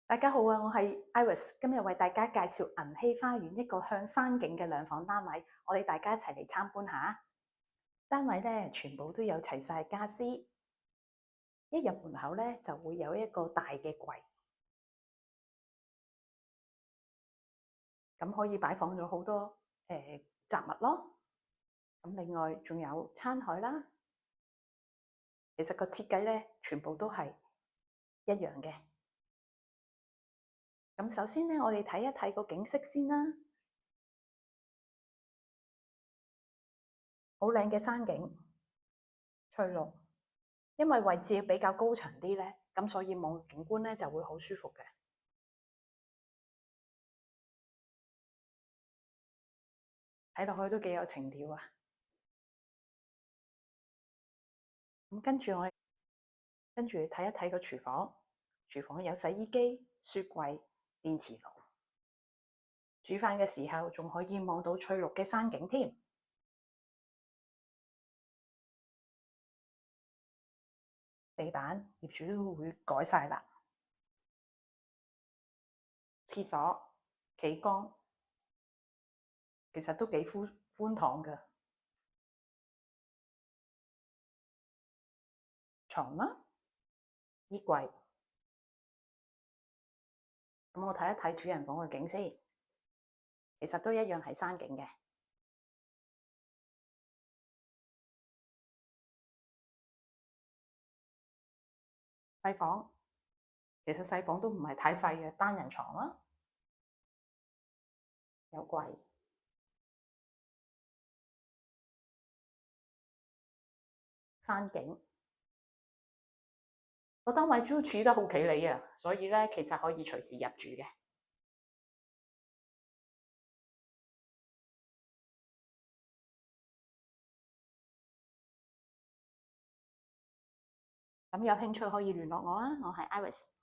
大家好啊，我係 Iris，今日為大家介紹銀禧花園一個向山景嘅兩房單位，我哋大家一齊嚟參觀下。單位咧全部都有齊晒家私，一入門口咧就會有一個大嘅櫃，咁可以擺放咗好多雜物咯。咁另外仲有餐台啦，其實個設計咧全部都係一樣嘅。咁首先咧，我哋睇一睇個景色先啦，好靚嘅山景，翠綠。因為位置比較高層啲咧，咁所以望景觀咧就會好舒服嘅，睇落去都幾有情調啊！咁跟住睇一睇個廚房，廚房有洗衣機、雪櫃、電磁爐，煮飯嘅時候仲可以望到翠綠嘅山景添。地板業主都會改晒啦，廁所企缸其實都幾寬敞嘅，床啦、衣櫃。咁我睇一睇主人房嘅景先，其實都一樣係山景嘅。細房其實細房都唔係太細嘅，單人床啦，有櫃。山景個單位都處得好企理啊，所以咧其實可以隨時入住嘅。咁有興趣可以聯絡我啊，我係 Iris。